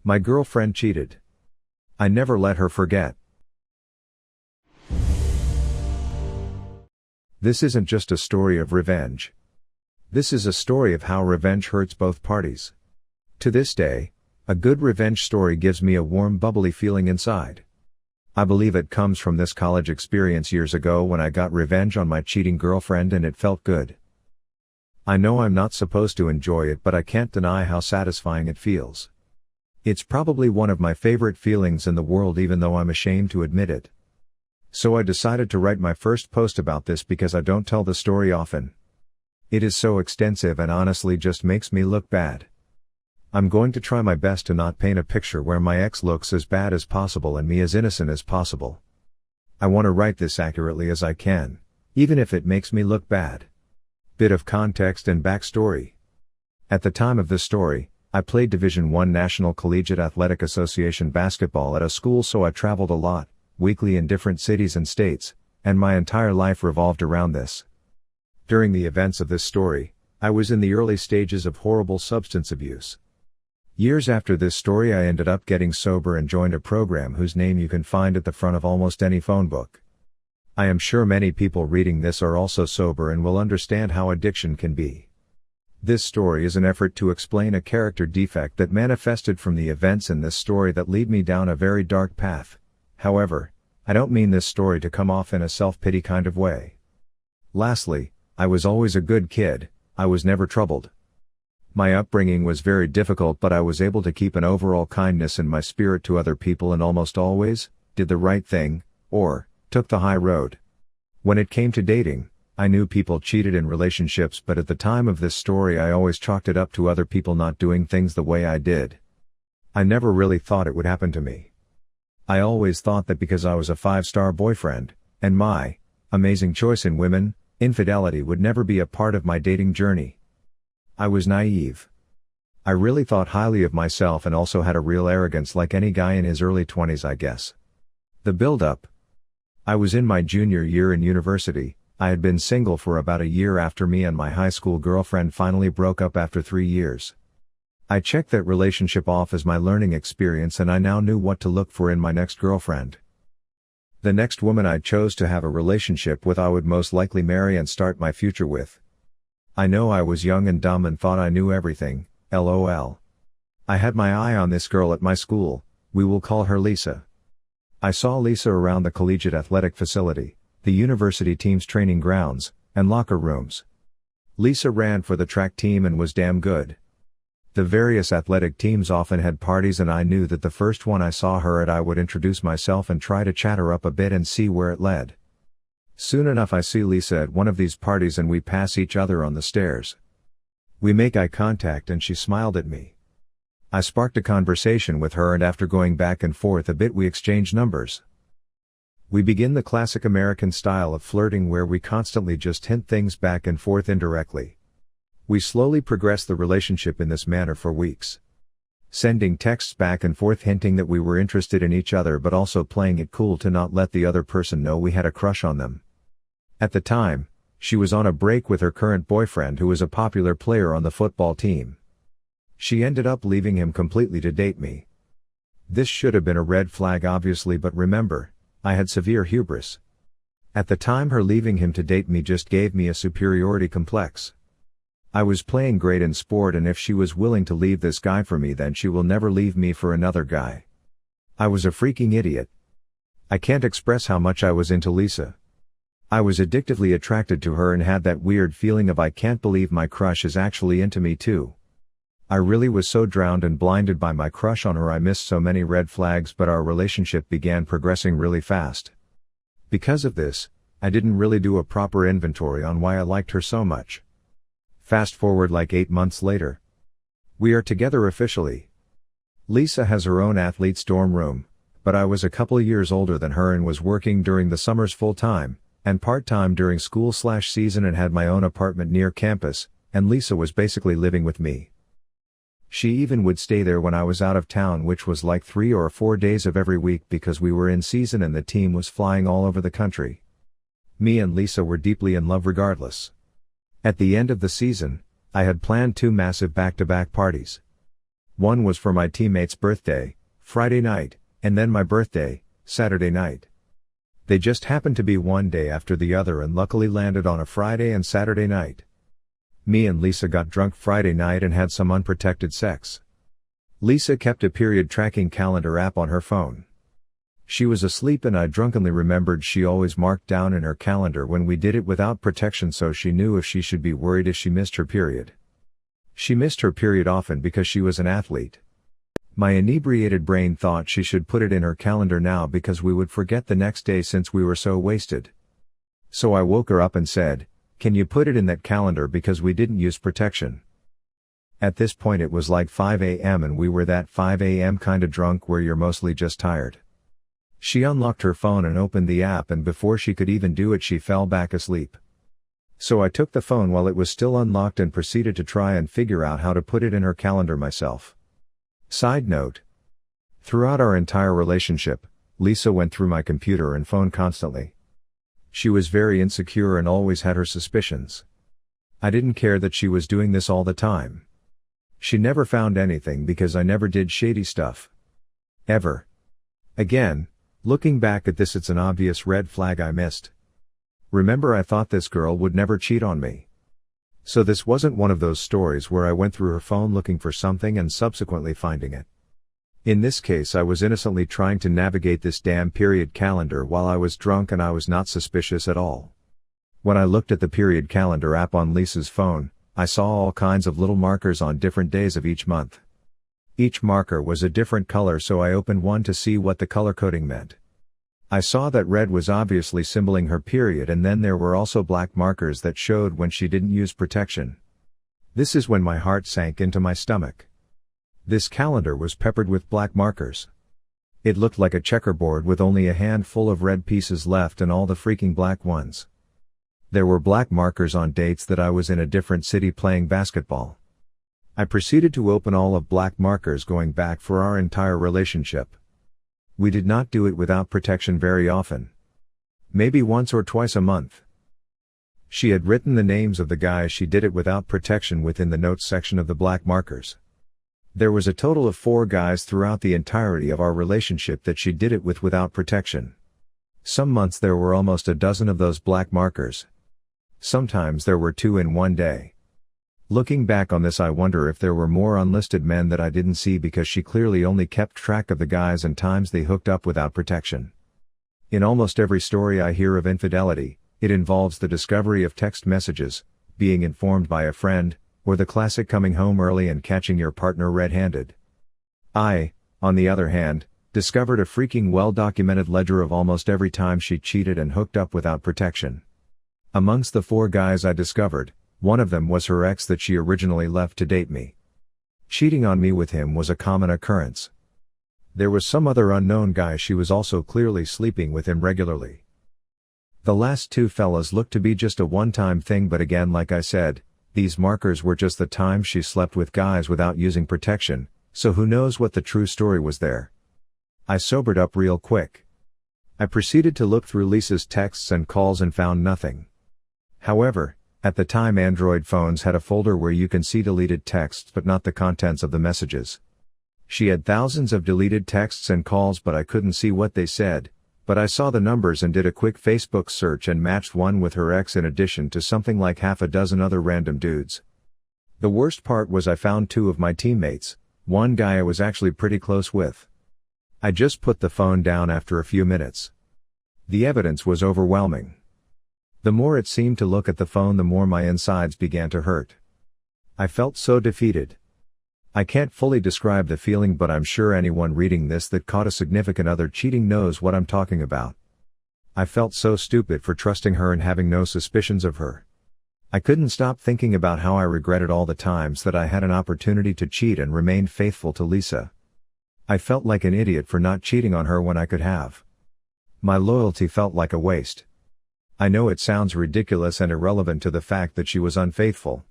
My girlfriend cheated. I never let her forget. This isn't just a story of revenge. This is a story of how revenge hurts both parties. To this day, a good revenge story gives me a warm, bubbly feeling inside. I believe it comes from this college experience years ago when I got revenge on my cheating girlfriend and it felt good. I know I'm not supposed to enjoy it, but I can't deny how satisfying it feels. It's probably one of my favorite feelings in the world, even though I'm ashamed to admit it. So I decided to write my first post about this because I don't tell the story often. It is so extensive and honestly just makes me look bad. I'm going to try my best to not paint a picture where my ex looks as bad as possible and me as innocent as possible. I want to write this accurately as I can, even if it makes me look bad. Bit of context and backstory. At the time of this story, I played Division I National Collegiate Athletic Association basketball at a school, so I traveled a lot, weekly in different cities and states, and my entire life revolved around this. During the events of this story, I was in the early stages of horrible substance abuse. Years after this story, I ended up getting sober and joined a program whose name you can find at the front of almost any phone book. I am sure many people reading this are also sober and will understand how addiction can be. This story is an effort to explain a character defect that manifested from the events in this story that lead me down a very dark path. However, I don't mean this story to come off in a self-pity kind of way. Lastly, I was always a good kid. I was never troubled. My upbringing was very difficult, but I was able to keep an overall kindness in my spirit to other people and almost always did the right thing, or took the high road. When it came to dating, I knew people cheated in relationships, but at the time of this story I always chalked it up to other people not doing things the way I did. I never really thought it would happen to me. I always thought that because I was a 5-star boyfriend, and my amazing choice in women, infidelity would never be a part of my dating journey. I was naive. I really thought highly of myself and also had a real arrogance like any guy in his early 20s, I guess. The build-up. I was in my junior year in university. I had been single for about a year after me and my high school girlfriend finally broke up after 3 years. I checked that relationship off as my learning experience, and I now knew what to look for in my next girlfriend. The next woman I chose to have a relationship with I would most likely marry and start my future with. I know I was young and dumb and thought I knew everything, lol. I had my eye on this girl at my school. We will call her Lisa. I saw Lisa around the collegiate athletic facility, the university team's training grounds, and locker rooms. Lisa ran for the track team and was damn good. The various athletic teams often had parties, and I knew that the first one I saw her at I would introduce myself and try to chat her up a bit and see where it led. Soon enough I see Lisa at one of these parties and we pass each other on the stairs. We make eye contact and she smiled at me. I sparked a conversation with her, and after going back and forth a bit we exchange numbers. We begin the classic American style of flirting where we constantly just hint things back and forth indirectly. We slowly progress the relationship in this manner for weeks. Sending texts back and forth hinting that we were interested in each other, but also playing it cool to not let the other person know we had a crush on them. At the time, she was on a break with her current boyfriend, who was a popular player on the football team. She ended up leaving him completely to date me. This should have been a red flag obviously, but remember, I had severe hubris. At the time, her leaving him to date me just gave me a superiority complex. I was playing great in sport, and if she was willing to leave this guy for me, then she will never leave me for another guy. I was a freaking idiot. I can't express how much I was into Lisa. I was addictively attracted to her and had that weird feeling of I can't believe my crush is actually into me too. I really was so drowned and blinded by my crush on her I missed so many red flags, but our relationship began progressing really fast. Because of this, I didn't really do a proper inventory on why I liked her so much. Fast forward like 8 months later. We are together officially. Lisa has her own athlete's dorm room, but I was a couple years older than her and was working during the summers full-time, and part-time during school/season, and had my own apartment near campus, and Lisa was basically living with me. She even would stay there when I was out of town, which was like 3 or 4 days of every week because we were in season and the team was flying all over the country. Me and Lisa were deeply in love regardless. At the end of the season, I had planned 2 massive back-to-back parties. One was for my teammate's birthday, Friday night, and then my birthday, Saturday night. They just happened to be one day after the other and luckily landed on a Friday and Saturday night. Me and Lisa got drunk Friday night and had some unprotected sex. Lisa kept a period tracking calendar app on her phone. She was asleep and I drunkenly remembered she always marked down in her calendar when we did it without protection so she knew if she should be worried if she missed her period. She missed her period often because she was an athlete. My inebriated brain thought she should put it in her calendar now because we would forget the next day since we were so wasted. So I woke her up and said, "Can you put it in that calendar because we didn't use protection?" At this point it was like 5 a.m. and we were that 5 a.m. kinda drunk where you're mostly just tired. She unlocked her phone and opened the app and before she could even do it she fell back asleep. So I took the phone while it was still unlocked and proceeded to try and figure out how to put it in her calendar myself. Side note. Throughout our entire relationship, Lisa went through my computer and phone constantly. She was very insecure and always had her suspicions. I didn't care that she was doing this all the time. She never found anything because I never did shady stuff. Ever. Again, looking back at this it's an obvious red flag I missed. Remember I thought this girl would never cheat on me. So this wasn't one of those stories where I went through her phone looking for something and subsequently finding it. In this case I was innocently trying to navigate this damn period calendar while I was drunk and I was not suspicious at all. When I looked at the period calendar app on Lisa's phone, I saw all kinds of little markers on different days of each month. Each marker was a different color so I opened one to see what the color coding meant. I saw that red was obviously symboling her period and then there were also black markers that showed when she didn't use protection. This is when my heart sank into my stomach. This calendar was peppered with black markers. It looked like a checkerboard with only a handful of red pieces left and all the freaking black ones. There were black markers on dates that I was in a different city playing basketball. I proceeded to open all of black markers going back for our entire relationship. We did not do it without protection very often. Maybe once or twice a month. She had written the names of the guys she did it without protection within the notes section of the black markers. There was a total of 4 guys throughout the entirety of our relationship that she did it with without protection. Some months there were almost a dozen of those black markers. Sometimes there were 2 in one day. Looking back on this I wonder if there were more unlisted men that I didn't see because she clearly only kept track of the guys and times they hooked up without protection. In almost every story I hear of infidelity, it involves the discovery of text messages, being informed by a friend, or the classic coming home early and catching your partner red-handed. I, on the other hand, discovered a freaking well-documented ledger of almost every time she cheated and hooked up without protection. Amongst the 4 guys I discovered, one of them was her ex that she originally left to date me. Cheating on me with him was a common occurrence. There was some other unknown guy she was also clearly sleeping with him regularly. The last 2 fellas looked to be just a one-time thing but again like I said, these markers were just the times she slept with guys without using protection, so who knows what the true story was there. I sobered up real quick. I proceeded to look through Lisa's texts and calls and found nothing. However, at the time Android phones had a folder where you can see deleted texts but not the contents of the messages. She had thousands of deleted texts and calls but I couldn't see what they said, but I saw the numbers and did a quick Facebook search and matched one with her ex in addition to something like half a dozen other random dudes. The worst part was I found 2 of my teammates, one guy I was actually pretty close with. I just put the phone down after a few minutes. The evidence was overwhelming. The more it seemed to look at the phone the more my insides began to hurt. I felt so defeated. I can't fully describe the feeling but I'm sure anyone reading this that caught a significant other cheating knows what I'm talking about. I felt so stupid for trusting her and having no suspicions of her. I couldn't stop thinking about how I regretted all the times that I had an opportunity to cheat and remained faithful to Lisa. I felt like an idiot for not cheating on her when I could have. My loyalty felt like a waste. I know it sounds ridiculous and irrelevant to the fact that she was unfaithful.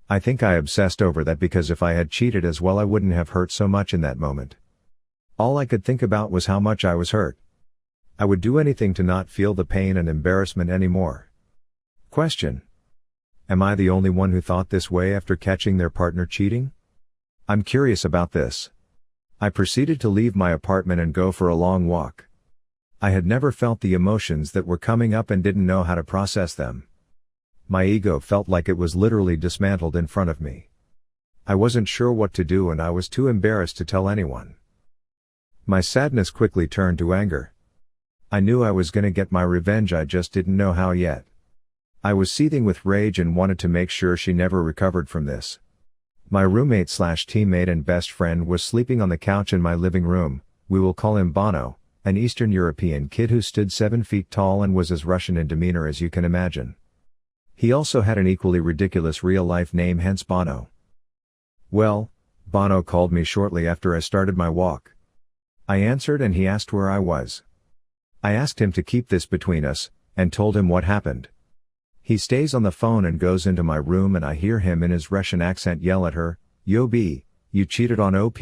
I think I obsessed over that because if I had cheated as well I wouldn't have hurt so much in that moment. All I could think about was how much I was hurt. I would do anything to not feel the pain and embarrassment anymore. Question. Am I the only one who thought this way after catching their partner cheating? I'm curious about this. I proceeded to leave my apartment and go for a long walk. I had never felt the emotions that were coming up and didn't know how to process them. My ego felt like it was literally dismantled in front of me. I wasn't sure what to do and I was too embarrassed to tell anyone. My sadness quickly turned to anger. I knew I was gonna get my revenge, I just didn't know how yet. I was seething with rage and wanted to make sure she never recovered from this. My roommate/teammate and best friend was sleeping on the couch in my living room. We will call him Bono, an Eastern European kid who stood 7 feet tall and was as Russian in demeanor as you can imagine. He also had an equally ridiculous real-life name, hence Bono. Well, Bono called me shortly after I started my walk. I answered and he asked where I was. I asked him to keep this between us, and told him what happened. He stays on the phone and goes into my room and I hear him in his Russian accent yell at her, "Yo B, you cheated on OP."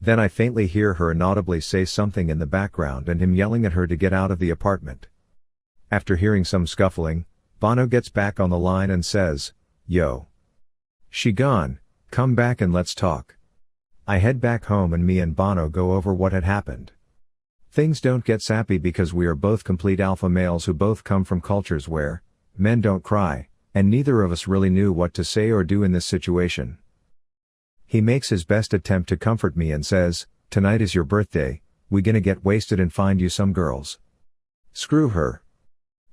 Then I faintly hear her inaudibly say something in the background and him yelling at her to get out of the apartment. After hearing some scuffling, Bono gets back on the line and says, "Yo. She gone, come back and let's talk." I head back home and me and Bono go over what had happened. Things don't get sappy because we are both complete alpha males who both come from cultures where men don't cry, and neither of us really knew what to say or do in this situation. He makes his best attempt to comfort me and says, "Tonight is your birthday, we gonna get wasted and find you some girls." Screw her.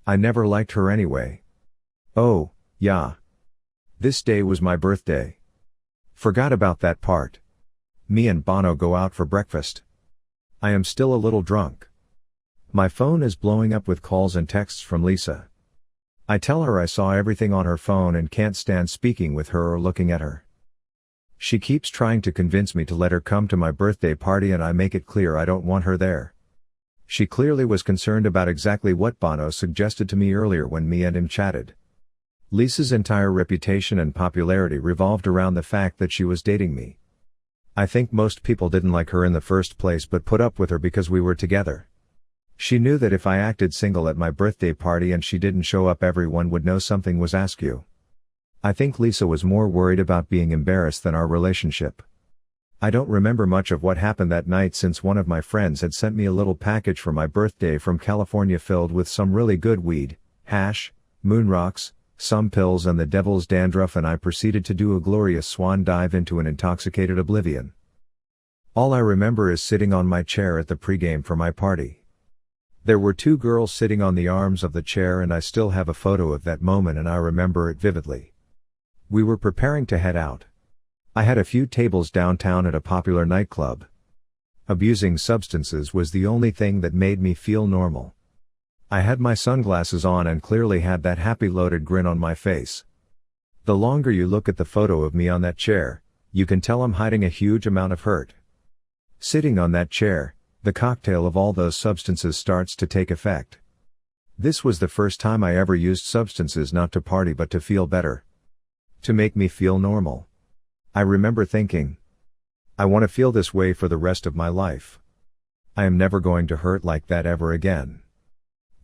I never liked her anyway. Oh, yeah. This day was my birthday. Forgot about that part. Me and Bono go out for breakfast. I am still a little drunk. My phone is blowing up with calls and texts from Lisa. I tell her I saw everything on her phone and can't stand speaking with her or looking at her. She keeps trying to convince me to let her come to my birthday party and I make it clear I don't want her there. She clearly was concerned about exactly what Bono suggested to me earlier when me and him chatted. Lisa's entire reputation and popularity revolved around the fact that she was dating me. I think most people didn't like her in the first place but put up with her because we were together. She knew that if I acted single at my birthday party and she didn't show up, everyone would know something was askew. I think Lisa was more worried about being embarrassed than our relationship. I don't remember much of what happened that night since one of my friends had sent me a little package for my birthday from California filled with some really good weed, hash, moon rocks, some pills and the devil's dandruff, and I proceeded to do a glorious swan dive into an intoxicated oblivion. All I remember is sitting on my chair at the pregame for my party. There were 2 girls sitting on the arms of the chair and I still have a photo of that moment and I remember it vividly. We were preparing to head out. I had a few tables downtown at a popular nightclub. Abusing substances was the only thing that made me feel normal. I had my sunglasses on and clearly had that happy loaded grin on my face. The longer you look at the photo of me on that chair, you can tell I'm hiding a huge amount of hurt. Sitting on that chair, the cocktail of all those substances starts to take effect. This was the first time I ever used substances not to party but to feel better. To make me feel normal. I remember thinking, I want to feel this way for the rest of my life. I am never going to hurt like that ever again.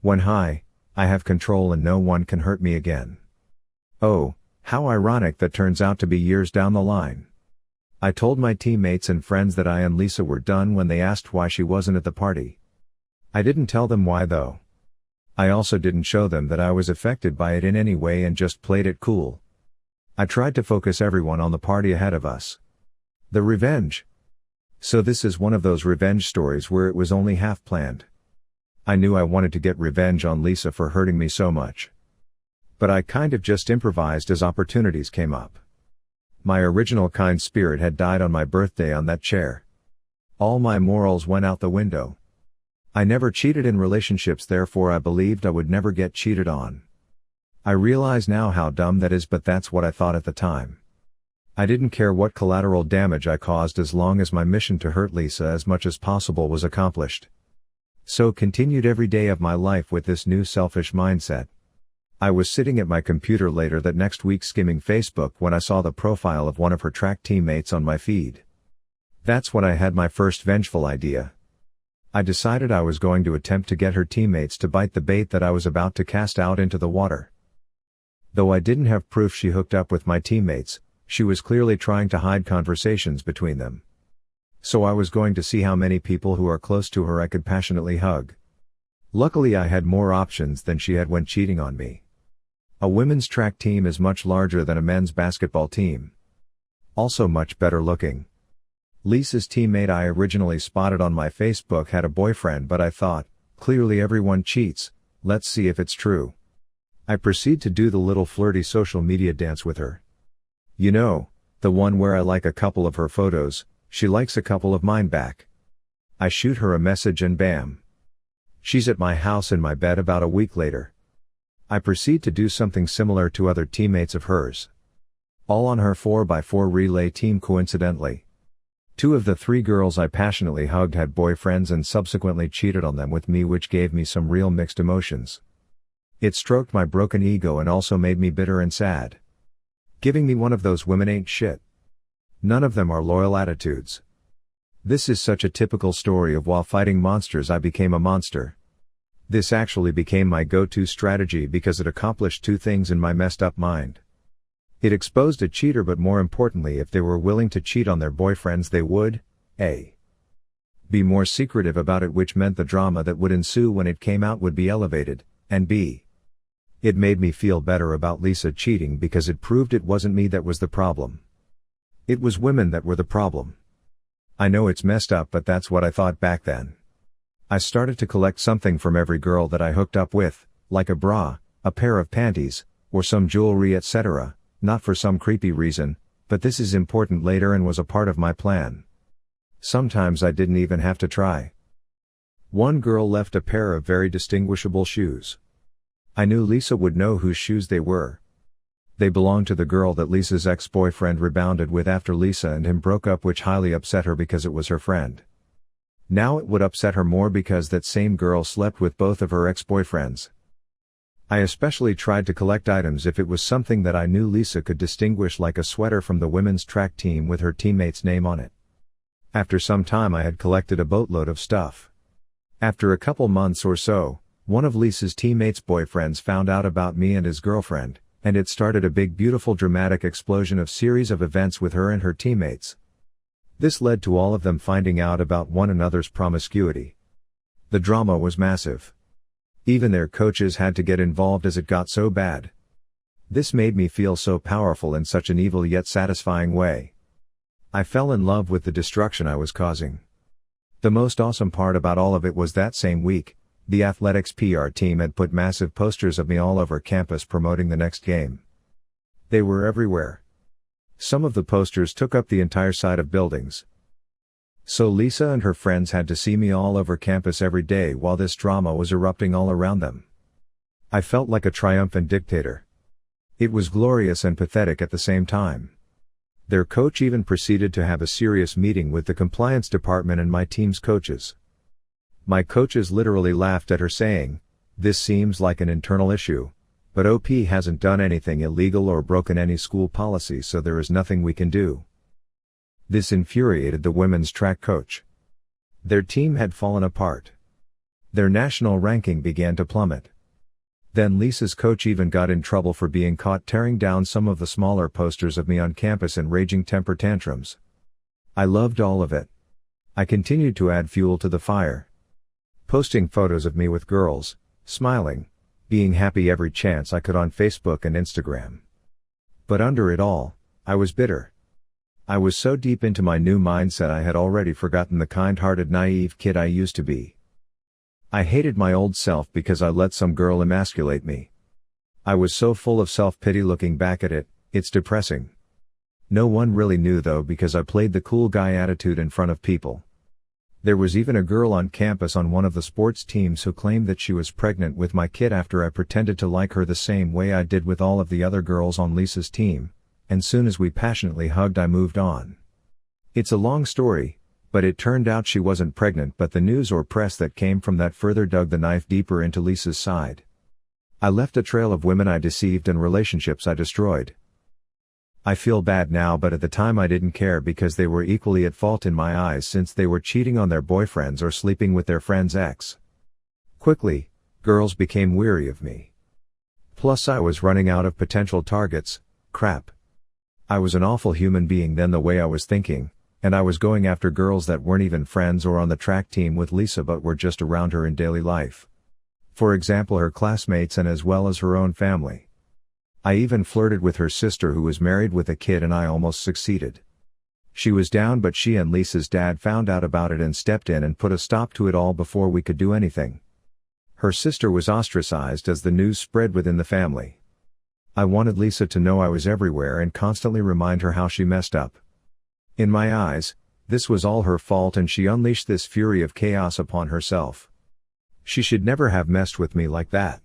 When high, I have control and no one can hurt me again. Oh, how ironic that turns out to be years down the line. I told my teammates and friends that I and Lisa were done when they asked why she wasn't at the party. I didn't tell them why though. I also didn't show them that I was affected by it in any way and just played it cool. I tried to focus everyone on the party ahead of us. The revenge. So this is one of those revenge stories where it was only half planned. I knew I wanted to get revenge on Lisa for hurting me so much. But I kind of just improvised as opportunities came up. My original kind spirit had died on my birthday on that chair. All my morals went out the window. I never cheated in relationships, therefore I believed I would never get cheated on. I realize now how dumb that is, but that's what I thought at the time. I didn't care what collateral damage I caused as long as my mission to hurt Lisa as much as possible was accomplished. So continued every day of my life with this new selfish mindset. I was sitting at my computer later that next week skimming Facebook when I saw the profile of one of her track teammates on my feed. That's when I had my first vengeful idea. I decided I was going to attempt to get her teammates to bite the bait that I was about to cast out into the water. Though I didn't have proof she hooked up with my teammates, She was clearly trying to hide conversations between them. So I was going to see how many people who are close to her I could passionately hug. Luckily I had more options than she had when cheating on me. A women's track team is much larger than a men's basketball team. Also much better looking. Lisa's teammate I originally spotted on my Facebook had a boyfriend, but I thought, clearly everyone cheats, let's see if it's true. I proceed to do the little flirty social media dance with her. You know, the one where I like a couple of her photos, she likes a couple of mine back. I shoot her a message and bam. She's at my house in my bed about a week later. I proceed to do something similar to other teammates of hers. All on her 4x4 relay team coincidentally. 2 of the 3 girls I passionately hugged had boyfriends and subsequently cheated on them with me, which gave me some real mixed emotions. It stroked my broken ego and also made me bitter and sad. Giving me one of those women ain't shit. None of them are loyal attitudes. This is such a typical story of while fighting monsters I became a monster. This actually became my go-to strategy because it accomplished 2 things in my messed up mind. It exposed a cheater, but more importantly, if they were willing to cheat on their boyfriends they would, A. be more secretive about it, which meant the drama that would ensue when it came out would be elevated, and B. it made me feel better about Lisa cheating because it proved it wasn't me that was the problem. It was women that were the problem. I know it's messed up, but that's what I thought back then. I started to collect something from every girl that I hooked up with, like a bra, a pair of panties, or some jewelry, etc., not for some creepy reason, but this is important later and was a part of my plan. Sometimes I didn't even have to try. One girl left a pair of very distinguishable shoes. I knew Lisa would know whose shoes they were. They belonged to the girl that Lisa's ex-boyfriend rebounded with after Lisa and him broke up, which highly upset her because it was her friend. Now it would upset her more because that same girl slept with both of her ex-boyfriends. I especially tried to collect items if it was something that I knew Lisa could distinguish, like a sweater from the women's track team with her teammate's name on it. After some time I had collected a boatload of stuff. After a couple months or so, one of Lisa's teammates' boyfriends found out about me and his girlfriend, and it started a big, beautiful, dramatic explosion of series of events with her and her teammates. This led to all of them finding out about one another's promiscuity. The drama was massive. Even their coaches had to get involved as it got so bad. This made me feel so powerful in such an evil yet satisfying way. I fell in love with the destruction I was causing. The most awesome part about all of it was that same week, the athletics PR team had put massive posters of me all over campus promoting the next game. They were everywhere. Some of the posters took up the entire side of buildings. So Lisa and her friends had to see me all over campus every day while this drama was erupting all around them. I felt like a triumphant dictator. It was glorious and pathetic at the same time. Their coach even proceeded to have a serious meeting with the compliance department and my team's coaches. My coaches literally laughed at her, saying, "This seems like an internal issue, but OP hasn't done anything illegal or broken any school policy, so there is nothing we can do." This infuriated the women's track coach. Their team had fallen apart. Their national ranking began to plummet. Then Lisa's coach even got in trouble for being caught tearing down some of the smaller posters of me on campus and raging temper tantrums. I loved all of it. I continued to add fuel to the fire. Posting photos of me with girls, smiling, being happy every chance I could on Facebook and Instagram. But under it all, I was bitter. I was so deep into my new mindset I had already forgotten the kind-hearted, naive kid I used to be. I hated my old self because I let some girl emasculate me. I was so full of self-pity looking back at it, it's depressing. No one really knew though, because I played the cool guy attitude in front of people. There was even a girl on campus on one of the sports teams who claimed that she was pregnant with my kid after I pretended to like her the same way I did with all of the other girls on Lisa's team, and soon as we passionately hugged I moved on. It's a long story, but it turned out she wasn't pregnant, but the news or press that came from that further dug the knife deeper into Lisa's side. I left a trail of women I deceived and relationships I destroyed. I feel bad now, but at the time I didn't care because they were equally at fault in my eyes, since they were cheating on their boyfriends or sleeping with their friend's ex. Quickly, girls became weary of me. Plus I was running out of potential targets. Crap. I was an awful human being then the way I was thinking, and I was going after girls that weren't even friends or on the track team with Lisa but were just around her in daily life. For example, her classmates and as well as her own family. I even flirted with her sister who was married with a kid and I almost succeeded. She was down but she and Lisa's dad found out about it and stepped in and put a stop to it all before we could do anything. Her sister was ostracized as the news spread within the family. I wanted Lisa to know I was everywhere and constantly remind her how she messed up. In my eyes, this was all her fault and she unleashed this fury of chaos upon herself. She should never have messed with me like that.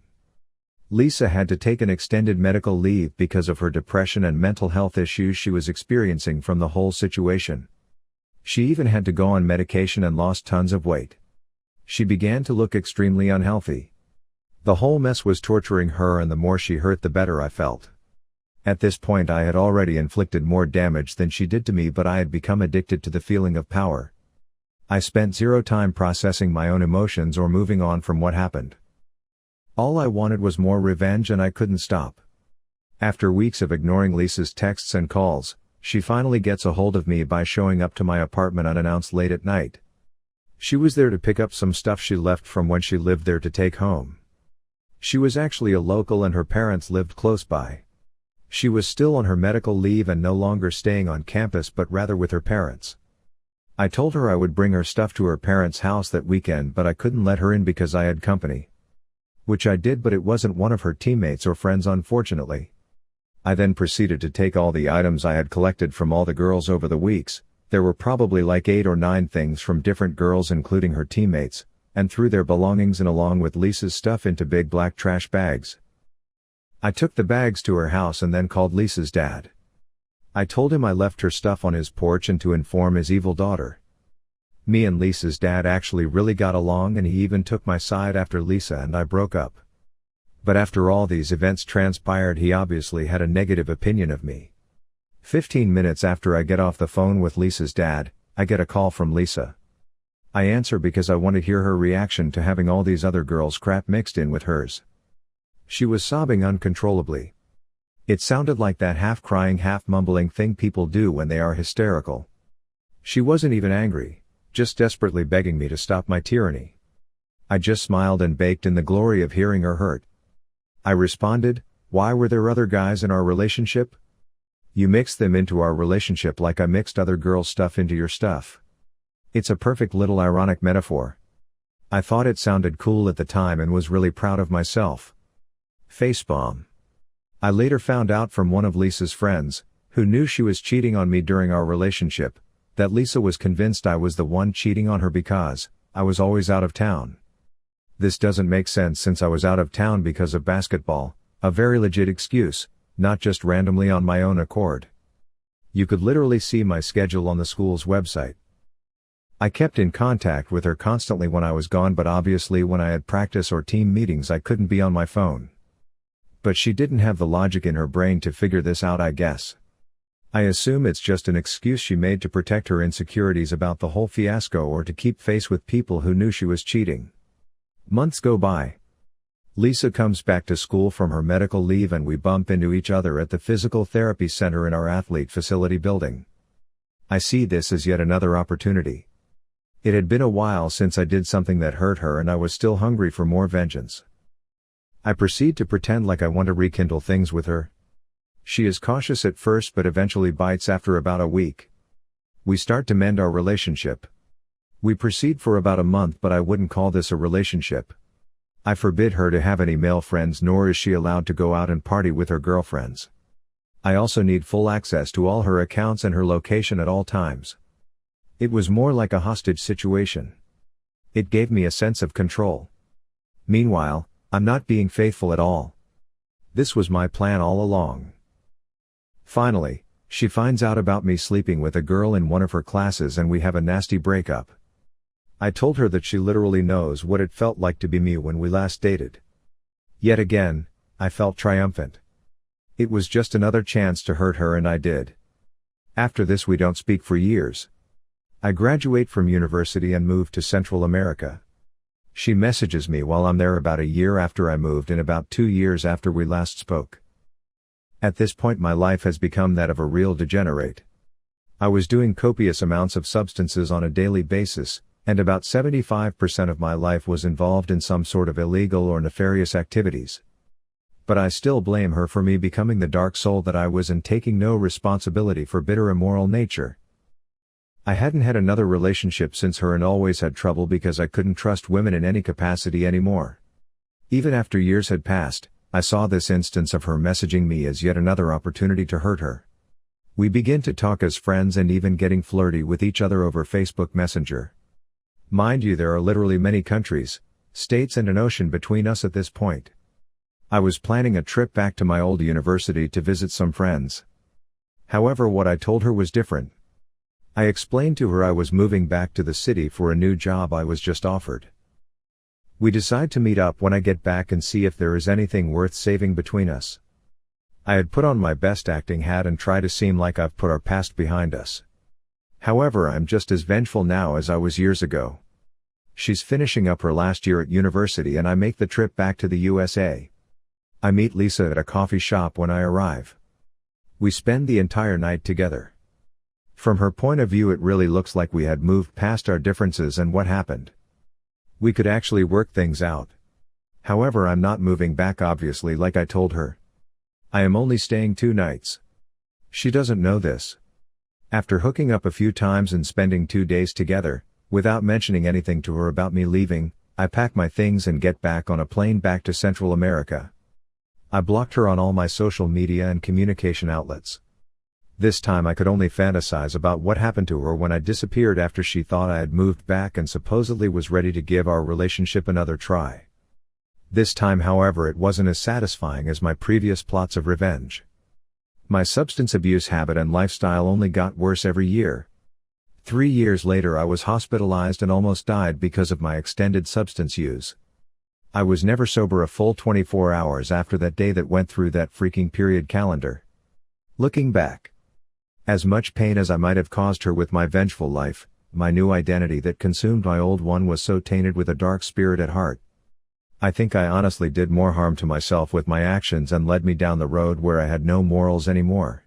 Lisa had to take an extended medical leave because of her depression and mental health issues she was experiencing from the whole situation. She even had to go on medication and lost tons of weight. She began to look extremely unhealthy. The whole mess was torturing her and the more she hurt the better I felt. At this point I had already inflicted more damage than she did to me but I had become addicted to the feeling of power. I spent zero time processing my own emotions or moving on from what happened. All I wanted was more revenge and I couldn't stop. After weeks of ignoring Lisa's texts and calls, she finally gets a hold of me by showing up to my apartment unannounced late at night. She was there to pick up some stuff she left from when she lived there to take home. She was actually a local and her parents lived close by. She was still on her medical leave and no longer staying on campus but rather with her parents. I told her I would bring her stuff to her parents' house that weekend but I couldn't let her in because I had company. Which I did but it wasn't one of her teammates or friends unfortunately. I then proceeded to take all the items I had collected from all the girls over the weeks, there were probably like 8 or 9 things from different girls including her teammates, and threw their belongings and along with Lisa's stuff into big black trash bags. I took the bags to her house and then called Lisa's dad. I told him I left her stuff on his porch and to inform his evil daughter. Me and Lisa's dad actually really got along and he even took my side after Lisa and I broke up. But after all these events transpired he obviously had a negative opinion of me. 15 minutes after I get off the phone with Lisa's dad, I get a call from Lisa. I answer because I want to hear her reaction to having all these other girls' crap mixed in with hers. She was sobbing uncontrollably. It sounded like that half-crying, half-mumbling thing people do when they are hysterical. She wasn't even angry, just desperately begging me to stop my tyranny. I just smiled and baked in the glory of hearing her hurt. I responded, "Why were there other guys in our relationship? You mixed them into our relationship like I mixed other girls' stuff into your stuff." It's a perfect little ironic metaphor. I thought it sounded cool at the time and was really proud of myself. Facepalm. I later found out from one of Lisa's friends, who knew she was cheating on me during our relationship, that Lisa was convinced I was the one cheating on her because I was always out of town. This doesn't make sense since I was out of town because of basketball, a very legit excuse, not just randomly on my own accord. You could literally see my schedule on the school's website. I kept in contact with her constantly when I was gone but obviously when I had practice or team meetings I couldn't be on my phone. But she didn't have the logic in her brain to figure this out, I guess. I assume it's just an excuse she made to protect her insecurities about the whole fiasco or to keep face with people who knew she was cheating. Months go by. Lisa comes back to school from her medical leave and we bump into each other at the physical therapy center in our athlete facility building. I see this as yet another opportunity. It had been a while since I did something that hurt her and I was still hungry for more vengeance. I proceed to pretend like I want to rekindle things with her. She is cautious at first but eventually bites after about a week. We start to mend our relationship. We proceed for about a month but I wouldn't call this a relationship. I forbid her to have any male friends nor is she allowed to go out and party with her girlfriends. I also need full access to all her accounts and her location at all times. It was more like a hostage situation. It gave me a sense of control. Meanwhile, I'm not being faithful at all. This was my plan all along. Finally, she finds out about me sleeping with a girl in one of her classes and we have a nasty breakup. I told her that she literally knows what it felt like to be me when we last dated. Yet again, I felt triumphant. It was just another chance to hurt her and I did. After this we don't speak for years. I graduate from university and move to Central America. She messages me while I'm there about a year after I moved and about 2 years after we last spoke. At this point my life has become that of a real degenerate. I was doing copious amounts of substances on a daily basis, and about 75% of my life was involved in some sort of illegal or nefarious activities. But I still blame her for me becoming the dark soul that I was and taking no responsibility for bitter immoral nature. I hadn't had another relationship since her and always had trouble because I couldn't trust women in any capacity anymore. Even after years had passed, I saw this instance of her messaging me as yet another opportunity to hurt her. We begin to talk as friends and even getting flirty with each other over Facebook Messenger. Mind you, there are literally many countries, states and an ocean between us at this point. I was planning a trip back to my old university to visit some friends. However, what I told her was different. I explained to her I was moving back to the city for a new job I was just offered. We decide to meet up when I get back and see if there is anything worth saving between us. I had put on my best acting hat and try to seem like I've put our past behind us. However, I'm just as vengeful now as I was years ago. She's finishing up her last year at university and I make the trip back to the USA. I meet Lisa at a coffee shop when I arrive. We spend the entire night together. From her point of view, it really looks like we had moved past our differences and what happened. We could actually work things out. However, I'm not moving back obviously like I told her. I am only staying 2 nights. She doesn't know this. After hooking up a few times and spending 2 days together, without mentioning anything to her about me leaving, I pack my things and get back on a plane back to Central America. I blocked her on all my social media and communication outlets. This time I could only fantasize about what happened to her when I disappeared after she thought I had moved back and supposedly was ready to give our relationship another try. This time, however, it wasn't as satisfying as my previous plots of revenge. My substance abuse habit and lifestyle only got worse every year. 3 years later I was hospitalized and almost died because of my extended substance use. I was never sober a full 24 hours after that day that went through that freaking period calendar. Looking back, as much pain as I might have caused her with my vengeful life, my new identity that consumed my old one was so tainted with a dark spirit at heart. I think I honestly did more harm to myself with my actions and led me down the road where I had no morals anymore.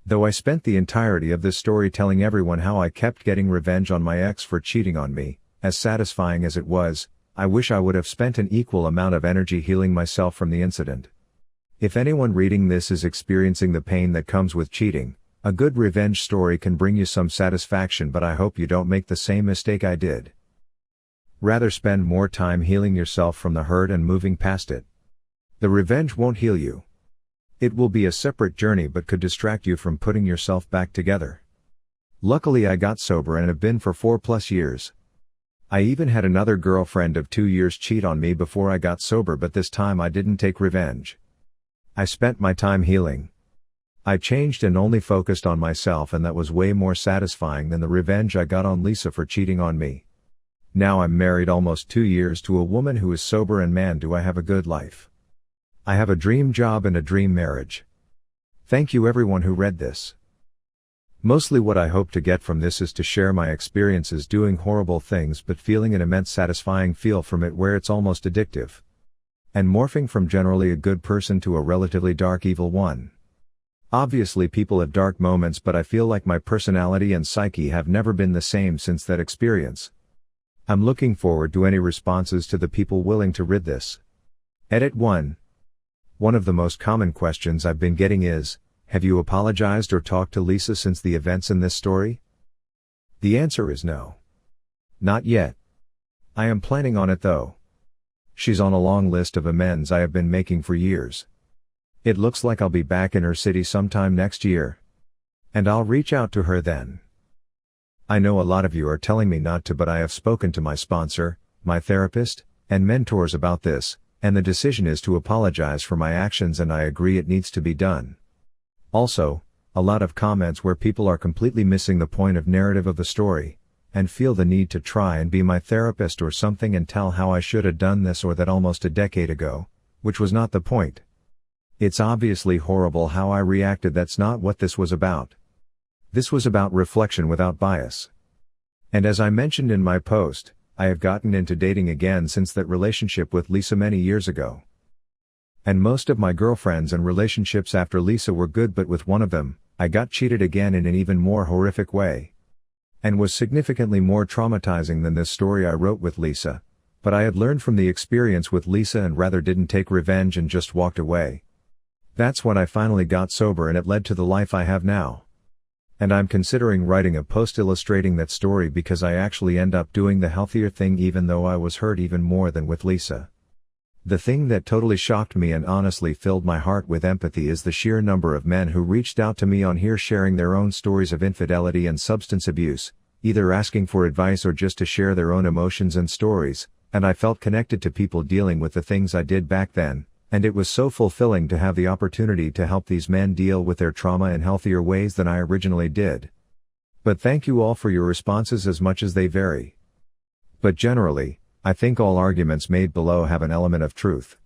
Though I spent the entirety of this story telling everyone how I kept getting revenge on my ex for cheating on me, as satisfying as it was, I wish I would have spent an equal amount of energy healing myself from the incident. If anyone reading this is experiencing the pain that comes with cheating, a good revenge story can bring you some satisfaction, but I hope you don't make the same mistake I did. Rather spend more time healing yourself from the hurt and moving past it. The revenge won't heal you. It will be a separate journey but could distract you from putting yourself back together. Luckily I got sober and have been for 4+ years. I even had another girlfriend of 2 years cheat on me before I got sober, but this time I didn't take revenge. I spent my time healing. I changed and only focused on myself, and that was way more satisfying than the revenge I got on Lisa for cheating on me. Now I'm married almost 2 years to a woman who is sober, and man, do I have a good life. I have a dream job and a dream marriage. Thank you everyone who read this. Mostly what I hope to get from this is to share my experiences doing horrible things but feeling an immense satisfying feel from it where it's almost addictive. And morphing from generally a good person to a relatively dark evil one. Obviously people have dark moments, but I feel like my personality and psyche have never been the same since that experience. I'm looking forward to any responses to the people willing to read this. Edit 1. One of the most common questions I've been getting is, have you apologized or talked to Lisa since the events in this story? The answer is no. Not yet. I am planning on it though. She's on a long list of amends I have been making for years. It looks like I'll be back in her city sometime next year. And I'll reach out to her then. I know a lot of you are telling me not to, but I have spoken to my sponsor, my therapist, and mentors about this, and the decision is to apologize for my actions, and I agree it needs to be done. Also, a lot of comments where people are completely missing the point of narrative of the story, and feel the need to try and be my therapist or something and tell how I should have done this or that almost a decade ago, which was not the point. It's obviously horrible how I reacted. That's not what this was about. This was about reflection without bias. And as I mentioned in my post, I have gotten into dating again since that relationship with Lisa many years ago. And most of my girlfriends and relationships after Lisa were good, but with one of them, I got cheated again in an even more horrific way. And was significantly more traumatizing than this story I wrote with Lisa, but I had learned from the experience with Lisa and rather didn't take revenge and just walked away. That's when I finally got sober, and it led to the life I have now. And I'm considering writing a post illustrating that story because I actually end up doing the healthier thing, even though I was hurt even more than with Lisa. The thing that totally shocked me and honestly filled my heart with empathy is the sheer number of men who reached out to me on here sharing their own stories of infidelity and substance abuse, either asking for advice or just to share their own emotions and stories, and I felt connected to people dealing with the things I did back then. And it was so fulfilling to have the opportunity to help these men deal with their trauma in healthier ways than I originally did. But thank you all for your responses, as much as they vary. But generally, I think all arguments made below have an element of truth.